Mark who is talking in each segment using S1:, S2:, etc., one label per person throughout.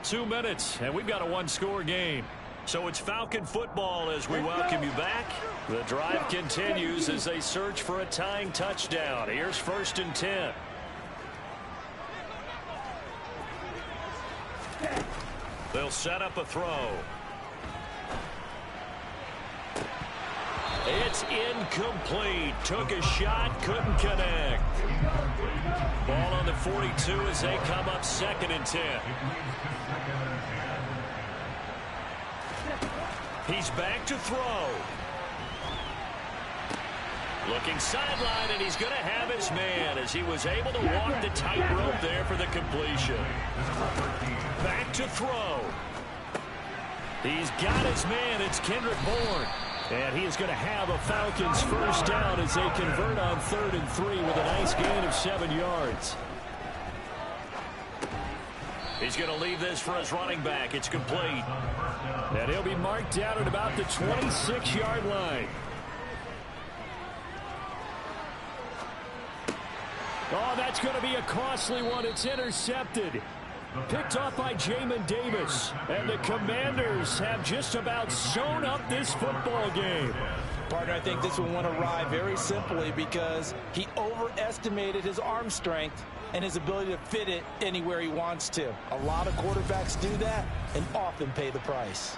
S1: 2 minutes, and we've got a one-score game. So it's Falcon football as we welcome you back. The drive continues as they search for a tying touchdown. Here's 1st and 10. They'll set up a throw. It's incomplete. Took a shot, couldn't connect. Ball on the 42 as they come up 2nd and 10. He's back to throw. Looking sideline, and he's going to have his man as he was able to walk the tightrope there for the completion. Back to throw. He's got his man. It's Kendrick Bourne. And he is going to have a Falcons first down as they convert on 3rd and 3 with a nice gain of 7 yards. He's going to leave this for his running back. It's complete. And he'll be marked down at about the 26-yard line. Oh, that's going to be a costly one. It's intercepted. Picked off by Jamin Davis. And the Commanders have just about sewn up this football game.
S2: Partner, I think this one went awry very simply because he overestimated his arm strength and his ability to fit it anywhere he wants to. A lot of quarterbacks do that and often pay the price.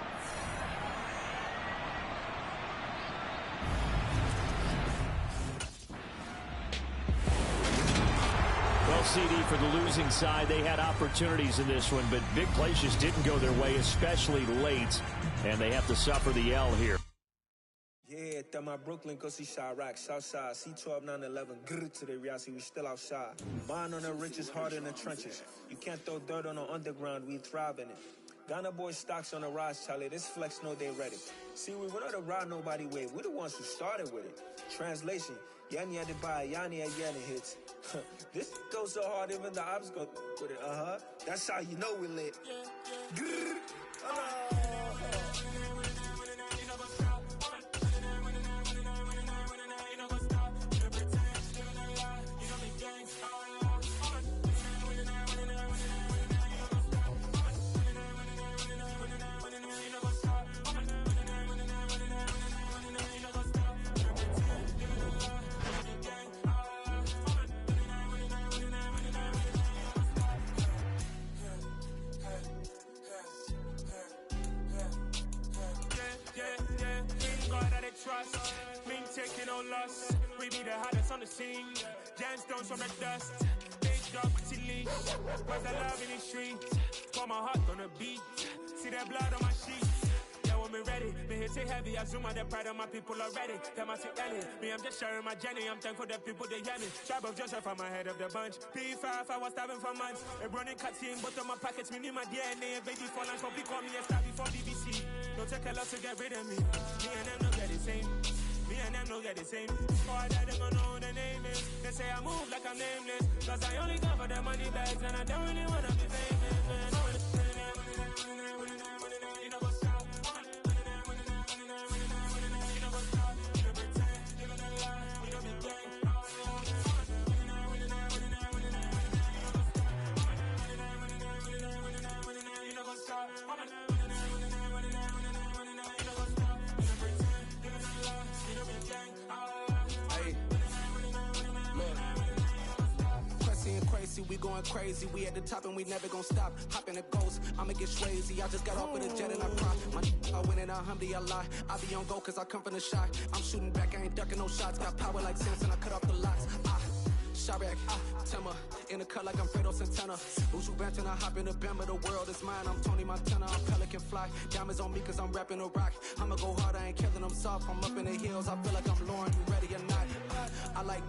S1: Well, CD, for the losing side, they had opportunities in this one, but big plays just didn't go their way, especially late, and they have to suffer the L here.
S3: Yeah, that my Brooklyn, go see Chirac, Southside, C12, 911, grrr to the reality, we still outside. Bond on the richest, heart in the trenches. You can't throw dirt on the underground, we thrive in it. Ghana boys stocks on the rise, Charlie, this flex know they ready. See, we were not to ride nobody with, we're the ones who started with it. Translation, Yanni had to buy, Yanni had Yanni hits. This goes so hard, even the ops go with it, That's how you know we lit. Grrr,
S4: trust, mean taking no loss. We be the hottest on the scene. Gemstones from the dust. Big dog with your leash. Where's the love in the streets? Pour my heart on the beat. See that blood on my sheets. Yeah, when we ready, me hit it heavy. I zoom out the pride of my people already. Them I see Ellie. Me, I'm just sharing my journey. I'm thankful that people they hear me. Tribe of Joseph, I'm ahead of the bunch. P5, I was starving for months. A running cutscene, but on my pockets, me need my DNA. Baby for lunch, but call me a star before BBC. Don't take a lot to get rid of me. Me and them don't get the same. Me and them don't get the same. Before I die, they gon' know who the name is. They say I move like I'm nameless. Cause I only go for the money bags. And I don't really wanna be famous, man. You know what's up? You know what's up? You know pretend. You know the lie. We don't be gang. You know what's up?
S5: We going crazy, we at the top and we never gonna stop. Hop in a ghost, I'ma get crazy. I just got off with a jet and I cry. I win in a Humvee, I lie. I be on go cause I come from the shot. I'm shooting back, I ain't ducking no shots. Got power like Samson, I cut off the locks. Chirac, Timmer, in the cut like I'm Fredo Santana. Usual Benton, I hop in the Bama, the world is mine. I'm Tony Montana, I'm Pelican Fly. Diamonds on me cause I'm rapping a rock. I'ma go hard, I ain't killing them soft. I'm up in the hills, I feel like I'm Lauren, you ready or not? I like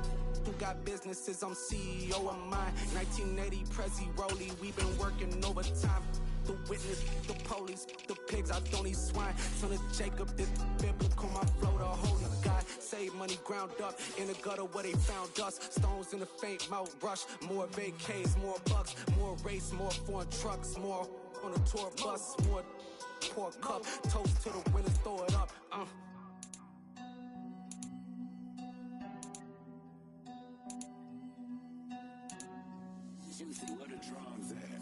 S5: who got businesses, I'm CEO of mine. 1980 Prezi Rolly, we been working overtime. The witness, the police, the pigs, I don't eat swine. Son of Jacob, this biblical, my flow, the holy God. Save money ground up in the gutter where they found us. Stones in the faint mouth rush. More vacays, more bucks, more race, more foreign trucks, more on a tour bus, more pour cup. Toast to the winners, throw it up.
S6: Juicy, what a drums at.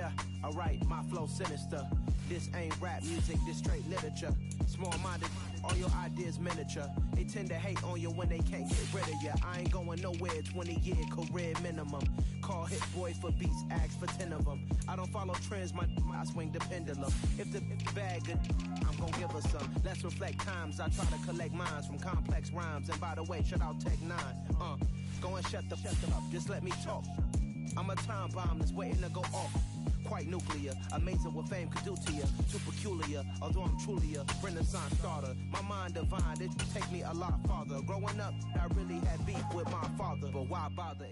S5: Yeah, alright, my flow sinister. This ain't rap music, this straight literature. Small-minded, all your ideas miniature. They tend to hate on you when they can't get rid of you. I ain't going nowhere, 20-year career minimum. Call Hit Boy for beats, ask for 10 of them. I don't follow trends, I swing the pendulum. If the bag good, I'm gonna give her some. Let's reflect times, I try to collect minds from complex rhymes. And by the way, shout out Tech 9. Go and shut the up, just let me talk. I'm a time bomb that's waiting to go off. Quite nuclear, amazing what fame could do to you. Too peculiar, although I'm truly a renaissance starter. My mind divine, it take me a lot farther. Growing up, I really had beef with my father, but why bother?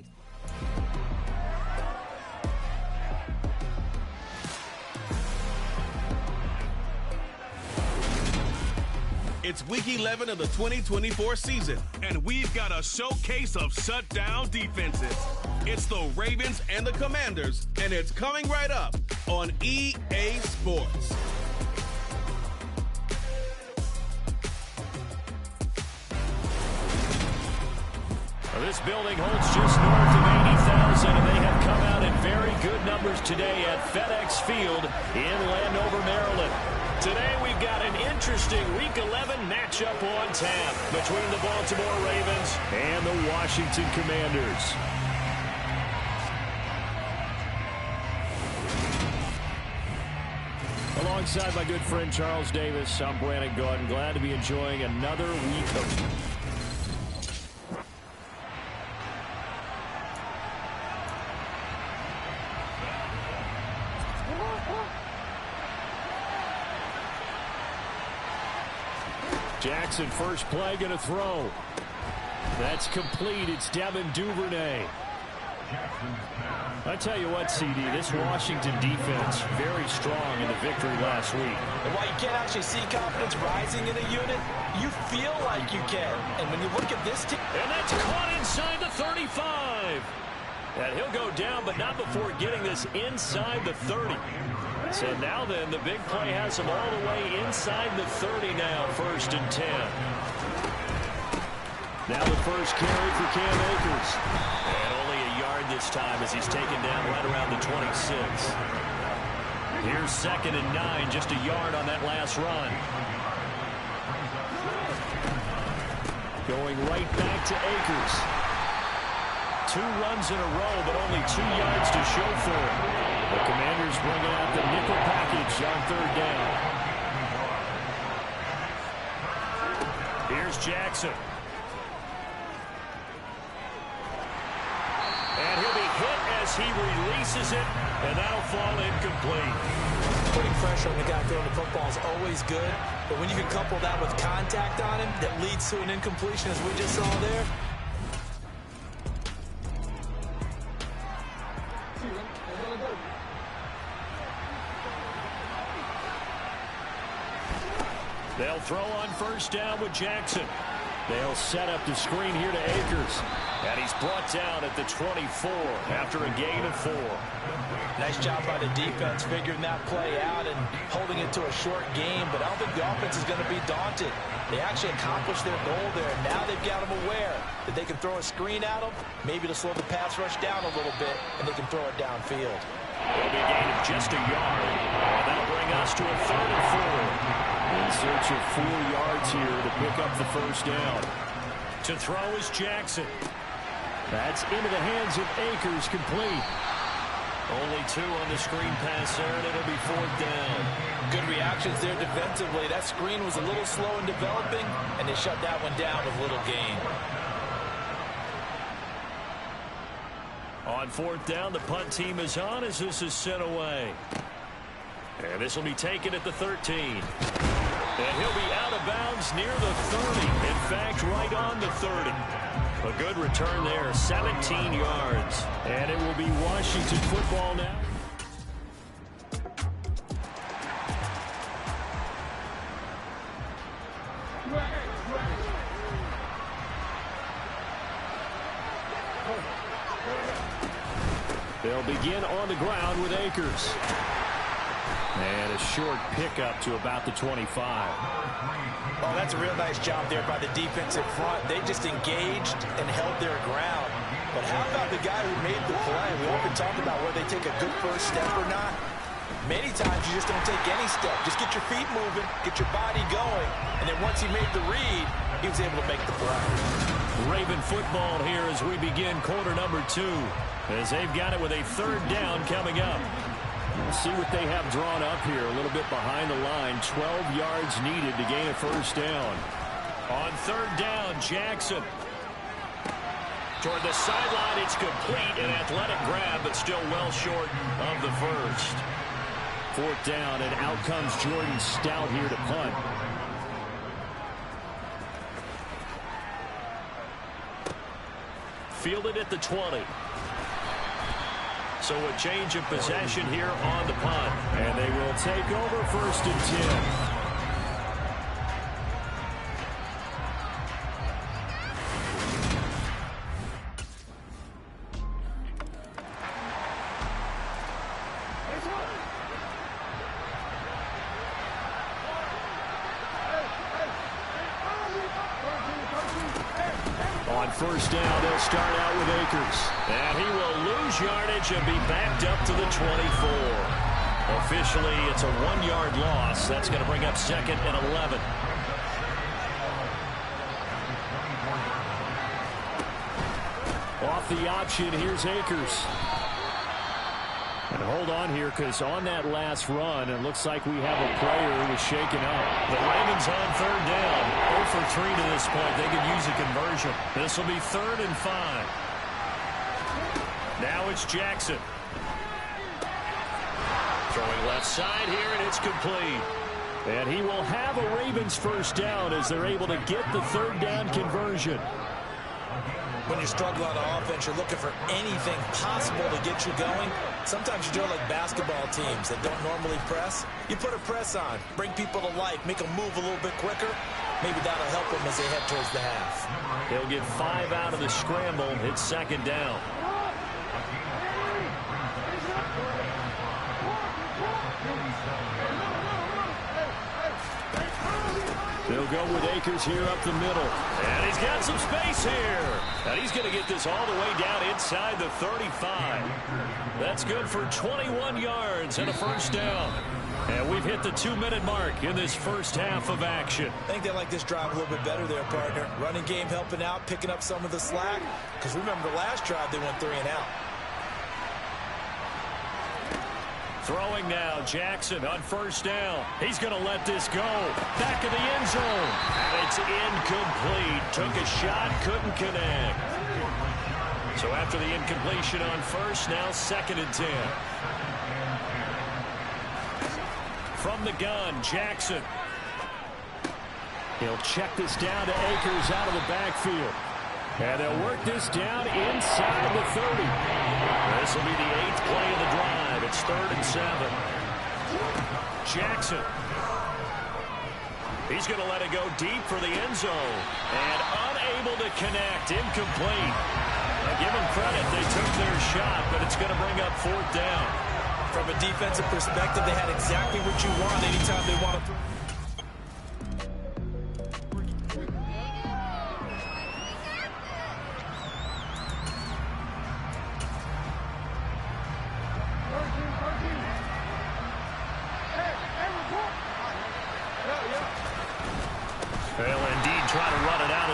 S6: It's week 11 of the 2024 season, and we've got a showcase of shutdown defenses. It's the Ravens and the Commanders, and it's coming right up on EA Sports.
S1: This building holds just north of 80,000, and they have come out in very good numbers today at FedEx Field in Landover, Maryland. Today we've got an interesting Week 11 matchup on tap between the Baltimore Ravens and the Washington Commanders. Alongside my good friend Charles Davis, I'm Brandon Gordon. Glad to be enjoying another week of... Jackson, first play, going to throw. That's complete. It's Devin Duvernay. I tell you what, CD, this Washington defense, very strong in the victory last week.
S2: And while you can't actually see confidence rising in a unit, you feel like you can. And when you look at this team...
S1: And that's caught inside the 35. And he'll go down, but not before getting this inside the 30. So now then, the big play has him all the way inside the 30 now, 1st and 10. Now the first carry for Cam Akers. And only a yard this time as he's taken down right around the 26. Here's 2nd and 9, just a yard on that last run. Going right back to Akers. 2 runs in a row, but only 2 yards to show for it. The Commanders bringing out the nickel package on 3rd down. Here's Jackson. And he'll be hit as he releases it, and that'll fall incomplete.
S2: Putting pressure on the guy throwing the football is always good, but when you can couple that with contact on him that leads to an incompletion, as we just saw there,
S1: they'll throw on 1st down with Jackson. They'll set up the screen here to Akers. And he's brought down at the 24 after a gain of 4.
S2: nice job by the defense figuring that play out and holding it to a short game. But I don't think the offense is going to be daunted. They actually accomplished their goal there. Now they've got them aware that they can throw a screen at them, maybe to slow the pass rush down a little bit, and they can throw it downfield.
S1: It'll be a gain of just a yard. And that'll bring us to a 3rd and 4. In search of 4 yards here to pick up the 1st down. To throw is Jackson. That's into the hands of Akers, complete. Only 2 on the screen pass there, and it'll be 4th down.
S2: Good reactions there defensively. That screen was a little slow in developing, and they shut that one down with little gain.
S1: On 4th down, the punt team is on as this is sent away. And this will be taken at the 13. And he'll be out of bounds near the 30. In fact, right on the 30. A good return there, 17 yards. And it will be Washington football now. They'll begin on the ground with Akers. And a short pickup to about the 25.
S2: Oh, that's a real nice job there by the defensive front. They just engaged and held their ground. But how about the guy who made the play? We often talk about whether they take a good first step or not. Many times you just don't take any step. Just get your feet moving, get your body going, and then once he made the read, he was able to make the play.
S1: Raven football here as we begin quarter number 2, as they've got it with a third down coming up. We'll see what they have drawn up here, a little bit behind the line. 12 yards needed to gain a first down. On third down, Jackson. Toward the sideline, it's complete, an athletic grab, but still well short of the first. Fourth down, and out comes Jordan Stout here to punt. Fielded at the 20. So a change of possession here on the punt. And they will take over first and 10. First down, they'll start out with Akers. And he will lose yardage and be backed up to the 24. Officially, it's a 1-yard loss. That's going to bring up second and 11. Off the option, here's Akers. And hold on here, because on that last run, it looks like we have a player who was shaken up. The Ravens on third down. 0 for 3 to this point. They could use a conversion. This will be 3rd and 5. Now it's Jackson. Throwing left side here, and it's complete. And he will have a Ravens first down as they're able to get the third down conversion.
S2: When you struggle on offense, you're looking for anything possible to get you going. Sometimes you do it like basketball teams that don't normally press. You put a press on, bring people to life, make them move a little bit quicker. Maybe that'll help them as they head towards the half.
S1: They'll get 5 out of the scramble. It's second down. They'll go with Akers here up the middle. And he's got some space here. And he's going to get this all the way down inside the 35. That's good for 21 yards and a first down. And we've hit the 2-minute mark in this first half of action.
S2: I think they like this drive a little bit better there, partner. Running game helping out, picking up some of the slack. Because remember, the last drive they went 3 and out.
S1: Throwing now, Jackson on first down. He's going to let this go. Back of the end zone. And it's incomplete. Took a shot, couldn't connect. So after the incompletion on first, now 2nd and 10. From the gun, Jackson. He'll check this down to Akers out of the backfield. And they'll work this down inside the 30. This will be the 8th play of the drive. It's 3rd and 7. Jackson. He's going to let it go deep for the end zone. And unable to connect. Incomplete. And give them credit. They took their shot, but it's going to bring up 4th down.
S2: From a defensive perspective, they had exactly what you want anytime they want to throw.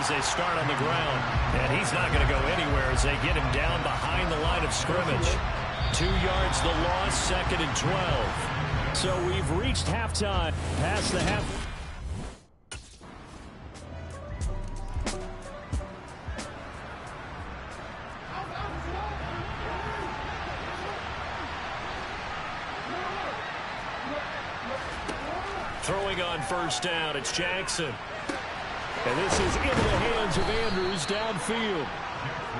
S1: They start on the ground, and he's not going to go anywhere as they get him down behind the line of scrimmage. 2 yards the loss, 2nd and 12. So we've reached halftime, past the half. Throwing on first down, it's Jackson. And this is into the hands of Andrews downfield.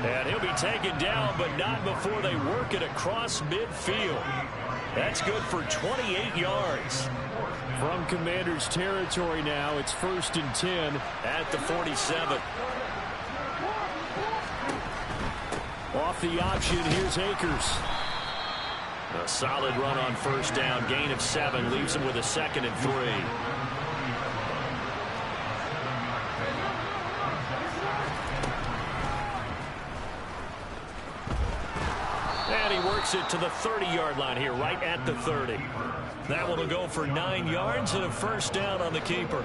S1: And he'll be taken down, but not before they work it across midfield. That's good for 28 yards. From Commanders territory now, it's 1st and 10 at the 47. Off the option, here's Akers. A solid run on first down, gain of 7, leaves him with a 2nd and 3. works it to the 30-yard line here, right at the 30. That one will go for 9 yards and a first down on the keeper.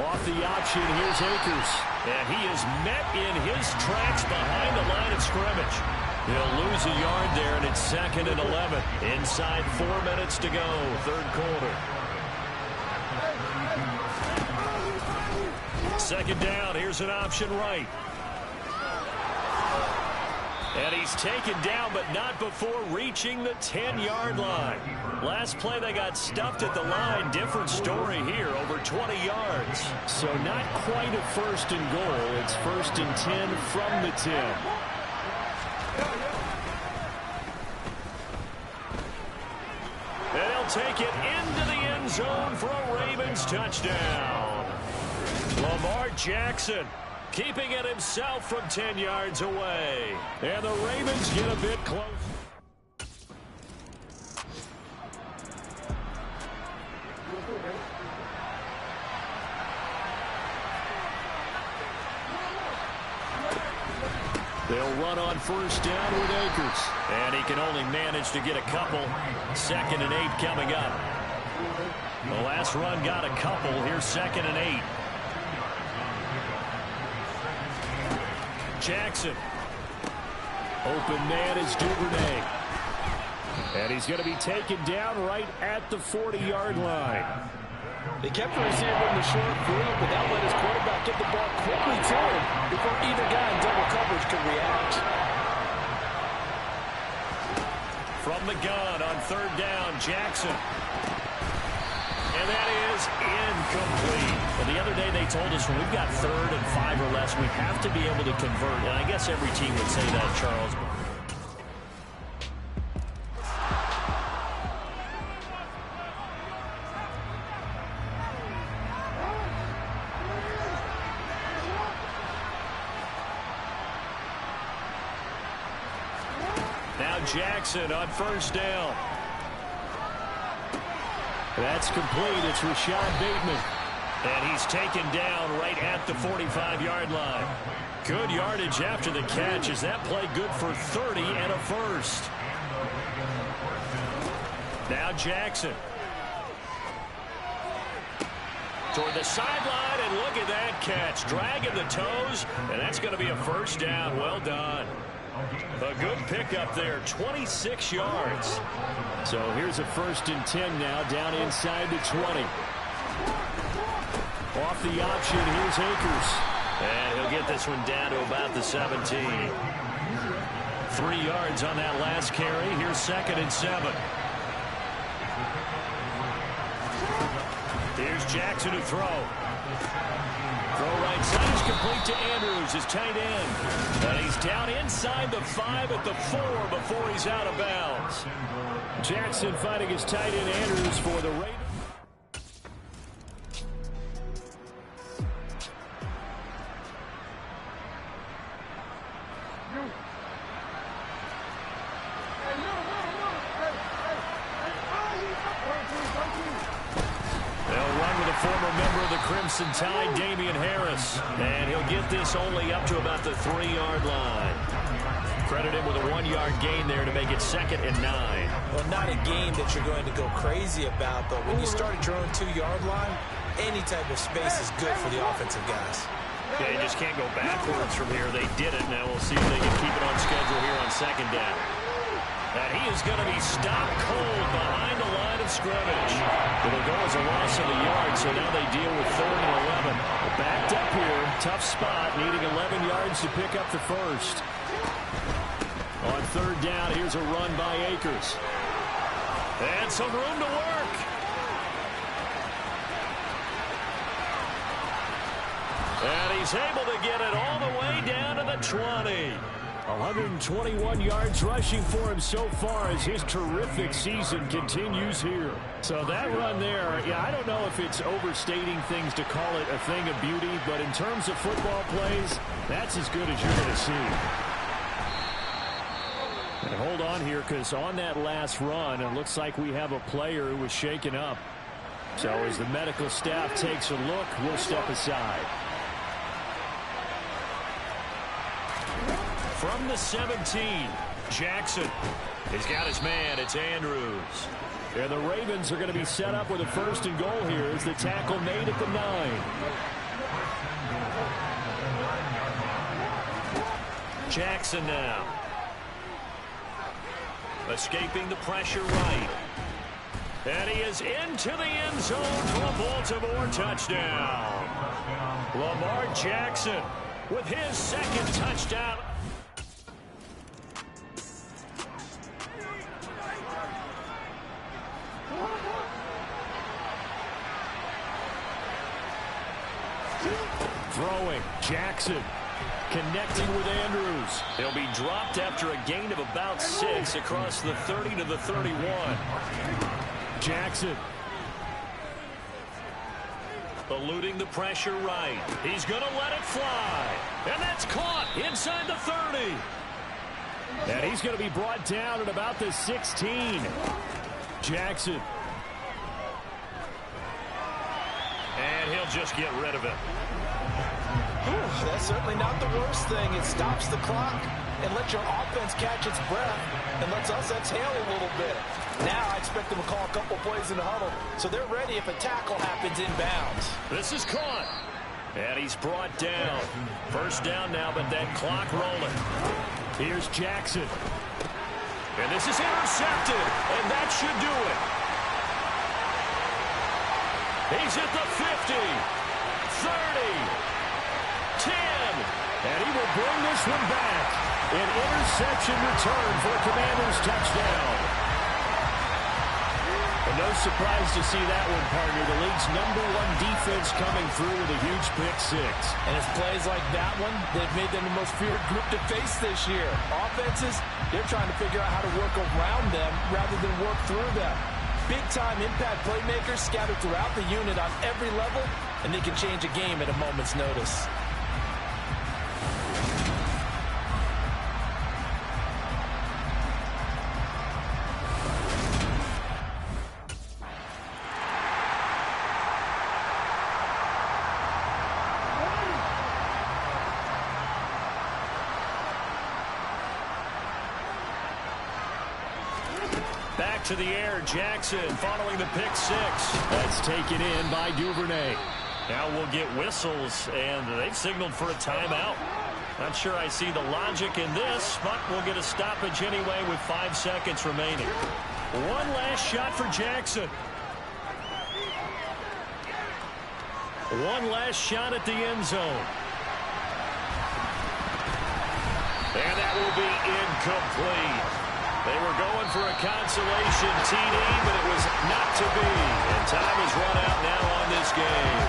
S1: Off the option, here's Akers. And he is met in his tracks behind the line of scrimmage. He'll lose a yard there, and it's 2nd and 11. Inside 4 minutes to go, third quarter. Second down, here's an option right. And he's taken down, but not before reaching the 10-yard line. Last play, they got stuffed at the line. Different story here, over 20 yards.
S7: So not quite a 1st and goal. It's 1st and 10 from the 10.
S1: And he'll take it into the end zone for a Ravens touchdown. Lamar Jackson keeping it himself from 10 yards away. And the Ravens get a bit close. They'll run on first down with Akers. And he can only manage to get a couple. 2nd and 8 coming up. The last run got a couple. Here's 2nd and 8. Jackson. Open man is Duvernay. And he's going to be taken down right at the 40-yard line.
S2: They kept the receiver in the short field, but that let his quarterback get the ball quickly to him before either guy in double coverage could react.
S1: From the gun on 3rd down, Jackson. And that is incomplete. Well, the other day they told us when we've got 3rd and 5 or less, we have to be able to convert. And I guess every team would say that, Charles. Now Jackson on 1st down. That's complete. It's Rashad Bateman. And he's taken down right at the 45-yard line. Good yardage after the catch. Is that play good for 30 and a first? Now Jackson. Toward the sideline, and look at that catch. Dragging the toes, and that's going to be a first down. Well done. A good pickup there, 26 yards.
S7: So here's a 1st and 10 now, down inside the 20.
S1: Off the option, here's Akers. And he'll get this one down to about the 17. 3 yards on that last carry. Here's 2nd and 7. Here's Jackson to throw. Throw right side is complete to Andrews, his tight end. And he's down inside the 5 at the 4 before he's out of bounds.
S7: Jackson fighting his tight end Andrews for the Ravens.
S1: Former member of the Crimson Tide, Damian Harris. And he'll get this only up to about the 3-yard line. Credit him with a 1-yard gain there to make it 2nd and 9.
S2: Well, not a game that you're going to go crazy about, but when you start at your own 2-yard line, any type of space is good for the offensive guys.
S1: Yeah, you just can't go backwards from here. They did it. Now we'll see if they can keep it on schedule here on 2nd down. And he is going to be stopped cold behind the line of scrimmage. It'll go as a loss of a yard, so now they deal with 3rd and 11.
S7: Backed up here, tough spot, needing 11 yards to pick up the first. On 3rd down, here's a run by Akers.
S1: And some room to work. And he's able to get it all the way down to the 20.
S7: 121 yards rushing for him so far as his terrific season continues here. So that run there, yeah, I don't know if it's overstating things to call it a thing of beauty, but in terms of football plays, that's as good as you're going to see. And hold on here, because on that last run, it looks like we have a player who was shaken up. So as the medical staff takes a look, we'll step aside.
S1: from the 17. Jackson. He's got his man. It's Andrews.
S7: And the Ravens are going to be set up with a 1st and goal here as the tackle made at the 9.
S1: Jackson now. Escaping the pressure right. And he is into the end zone for a Baltimore touchdown. Lamar Jackson with his 2nd touchdown.
S7: Throwing. Jackson connecting with Andrews.
S1: He'll be dropped after a gain of about 6 across the 30 to the 31.
S7: Jackson.
S1: Eluding the pressure right. He's going to let it fly. And that's caught inside the 30.
S7: And he's going to be brought down at about the 16. Jackson.
S1: And he'll just get rid of it.
S2: That's certainly not the worst thing. It stops the clock and lets your offense catch its breath and lets us exhale a little bit. Now I expect them to call a couple plays in the huddle, so they're ready if a tackle happens inbounds.
S1: This is caught. And he's brought down. 1st down now, but that clock rolling.
S7: Here's Jackson.
S1: And this is intercepted, and that should do it. He's at the 50, 30, 10.
S7: And he will bring this one back. An interception return for a Commanders touchdown. And no surprise to see that one, partner. The league's #1 defense coming through with a huge pick 6.
S2: And it's plays like that one that made them the most feared group to face this year. Offenses, they're trying to figure out how to work around them rather than work through them. Big-time impact playmakers scattered throughout the unit on every level, and they can change a game at a moment's notice.
S1: Back to the air, Jackson following the pick 6.
S7: That's taken in by Duvernay.
S1: Now we'll get whistles, and they've signaled for a timeout. Not sure I see the logic in this, but we'll get a stoppage anyway with 5 seconds remaining. One last shot for Jackson. One last shot at the end zone. And that will be incomplete. They were going for a consolation TD, but it was not to be. And time is run out now on this game.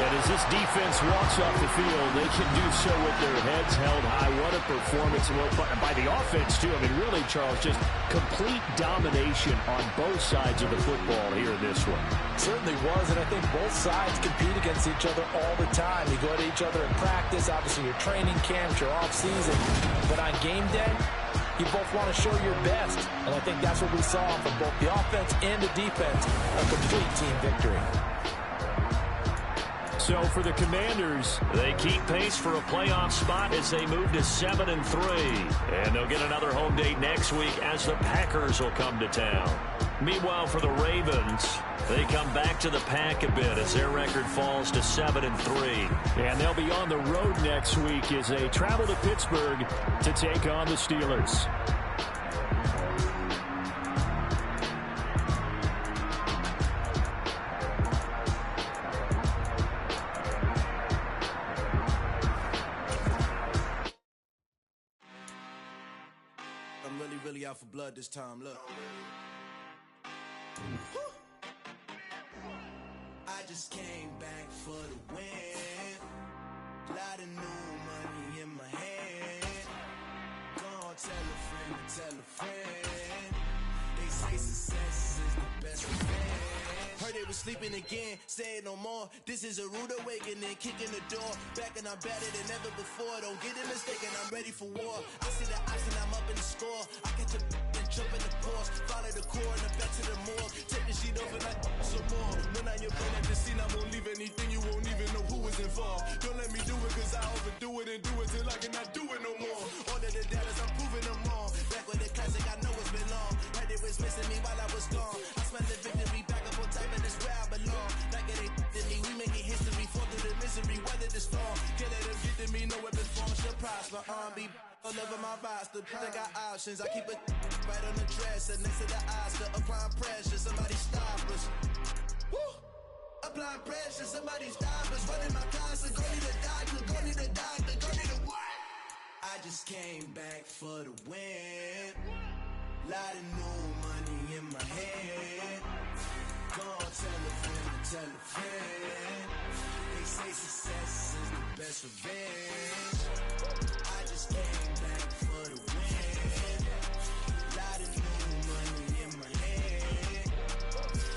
S7: And as this defense walks off the field, they can do so with their heads held high. What a performance by the offense, too. I mean, really, Charles, just complete domination on both sides of the football here in this one.
S2: Certainly was, and I think both sides compete against each other all the time. You go at each other in practice, obviously your training camps, your off-season. But on game day, you both want to show your best, and I think that's what we saw from both the offense and the defense, a complete team victory.
S7: So for the Commanders,
S1: they keep pace for a playoff spot as they move to 7-3. And they'll get another home date next week as the Packers will come to town. Meanwhile, for the Ravens, they come back to the pack a bit as their record falls to 7-3.
S7: And they'll be on the road next week as they travel to Pittsburgh to take on the Steelers.
S8: Really out for blood this time, look. I just came back for the win. Lot of new money in my hand. Gonna tell a friend to tell a friend. They say success is the best revenge. Heard they was sleeping again, say it no more. This is a rude awakening, kicking the door. Back and I'm better than ever before. Don't get it mistaken, I'm ready for war. I see the option, I'm up in the score. I catch a and jump in the course. Follow the core and the back to the morgue. Take the sheet off and I some more. When I'm your plan at the scene, I won't leave anything. You won't even know who is involved. Don't let me do it, cause I overdo it and do it till I cannot do it no more. All over my roster, they got options. I keep it right on the dresser, next to the Oscar. Applying pressure, somebody stop us. Woo! Applying pressure, somebody stop us. Running my closet, go need a doctor, go need a doctor, go need a what? I just came back for the win. Lot of new money in my hand. Go on, tell a friend, tell a friend. They say success is the best revenge. I just came back for the win. Lot of new money in my hand.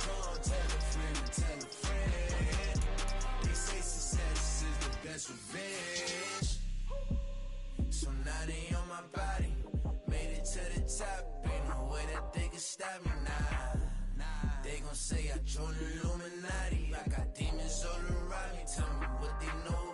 S8: Go on, tell a friend, they say success is the best revenge. So now they on my body, made it to the top. Ain't no way that they can stop me now. They gon' say I joined the Illuminati. I got demons all around me, tell me what they know